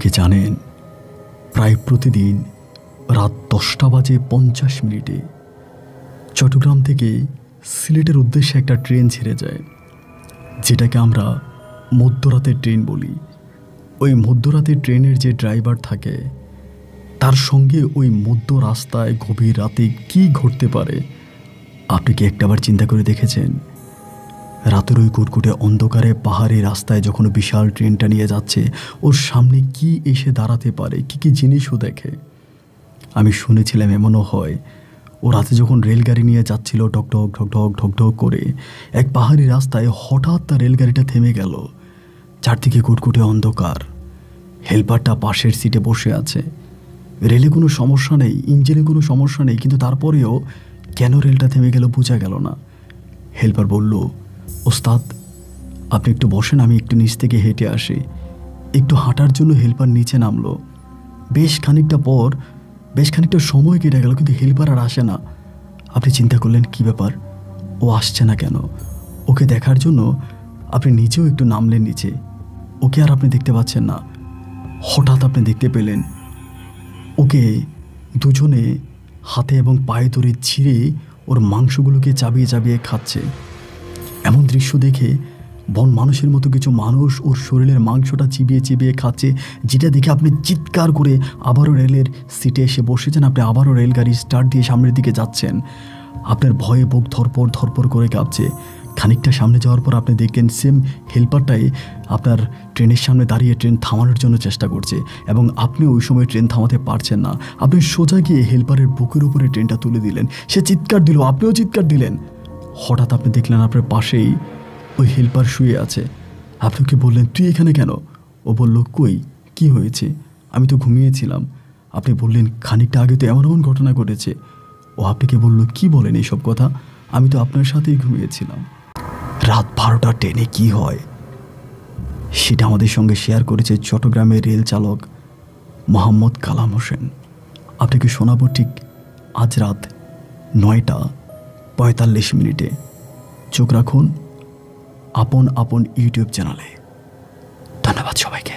কি জানেন, প্রায় প্রতিদিন রাত 10টা বাজে 50 মিনিটে চট্টগ্রাম থেকে সিলেটের উদ্দেশ্যে একটা ট্রেন ছেড়ে যায়, যেটাকে আমরা মধ্যরাতের ট্রেন বলি। ওই মধ্যরাতের ট্রেনের যে ড্রাইভার থাকে, তার সঙ্গে ওই মধ্য রাস্তায় গভীর রাতে কি ঘটতে পারে আপনি কি একটাবার চিন্তা করে দেখেছেন? রাতের ওই কুটকুটে অন্ধকারে পাহাড়ি রাস্তায় যখন বিশাল ট্রেনটা নিয়ে যাচ্ছে, ওর সামনে কি এসে দাঁড়াতে পারে, কি কি জিনিসও দেখে। আমি শুনেছিলাম এমনও হয়, ও রাতে যখন রেলগাড়ি নিয়ে যাচ্ছিল ঢকঢক ঢকঢক ঢকঢক করে এক পাহাড়ি রাস্তায়, হঠাৎ তার রেলগাড়িটা থেমে গেল। চারদিকে কুটকুটে অন্ধকার, হেল্পারটা পাশের সিটে বসে আছে। রেলে কোনো সমস্যা নেই, ইঞ্জিনে কোনো সমস্যা নেই, কিন্তু তারপরেও কেন রেলটা থেমে গেল বোঝা গেল না। হেল্পার বলল, ওস্তাদ আপনি একটু বসেন, আমি একটু নিচ থেকে হেঁটে আসি। একটু হাঁটার জন্য হেল্পার নিচে নামলো। বেশ খানিকটা সময় কেটে গেল, কিন্তু হেল্পার আর আসে না। আপনি চিন্তা করলেন কি ব্যাপার, ও আসছে না কেন? ওকে দেখার জন্য আপনি নিজেও একটু নামলেন নিচে, ওকে আর আপনি দেখতে পাচ্ছেন না। হঠাৎ আপনি দেখতে পেলেন ওকে দুজনে হাতে এবং পায়ে ধরে ছিঁড়ে ওর মাংসগুলোকে চাবিয়ে চাবিয়ে খাচ্ছে। এমন দৃশ্য দেখে বন মানুষের মতো কিছু মানুষ ওর শরীরের মাংসটা চিবিয়ে চিবিয়ে খাচ্ছে, যেটা দেখে আপনি চিৎকার করে আবারও রেলের সিটে এসে বসেছেন। আপনি আবারও রেলগাড়ি স্টার্ট দিয়ে সামনের দিকে যাচ্ছেন। আপনার ভয়ে বুক ধরপর ধরপর করে কাঁপছে। খানিকটা সামনে যাওয়ার পর আপনি দেখলেন সেম হেল্পারটাই আপনার ট্রেনের সামনে দাঁড়িয়ে ট্রেন থামানোর জন্য চেষ্টা করছে, এবং আপনি ওই সময় ট্রেন থামাতে পারছেন না। আপনি সোজা গিয়ে হেল্পারের বুকের উপরে ট্রেনটা তুলে দিলেন। সে চিৎকার দিল, আপনিও চিৎকার দিলেন। হঠাৎ আপনি দেখলেন আপনার পাশেই ওই হেল্পার শুয়ে আছে। আপনাকে বললেন, তুই এখানে কেন? ও বলল, কই কি হয়েছে, আমি তো ঘুমিয়েছিলাম। আপনি বললেন, খানিকটা আগে তো এমন এমন ঘটনা ঘটেছে। ও আপনাকে বলল, কি বলেন এইসব কথা, আমি তো আপনার সাথেই ঘুমিয়েছিলাম। রাত 12টা ট্রেনে কি হয় সেটা আমাদের সঙ্গে শেয়ার করেছে চট্টগ্রামের রেল চালক মোহাম্মদ কালাম হোসেন। আপনাকে শোনাবো ঠিক আজ রাত 9টা 45 মিনিটে। চোখ রাখুন আপন আপন ইউটিউব চ্যানেলে। ধন্যবাদ সবাইকে।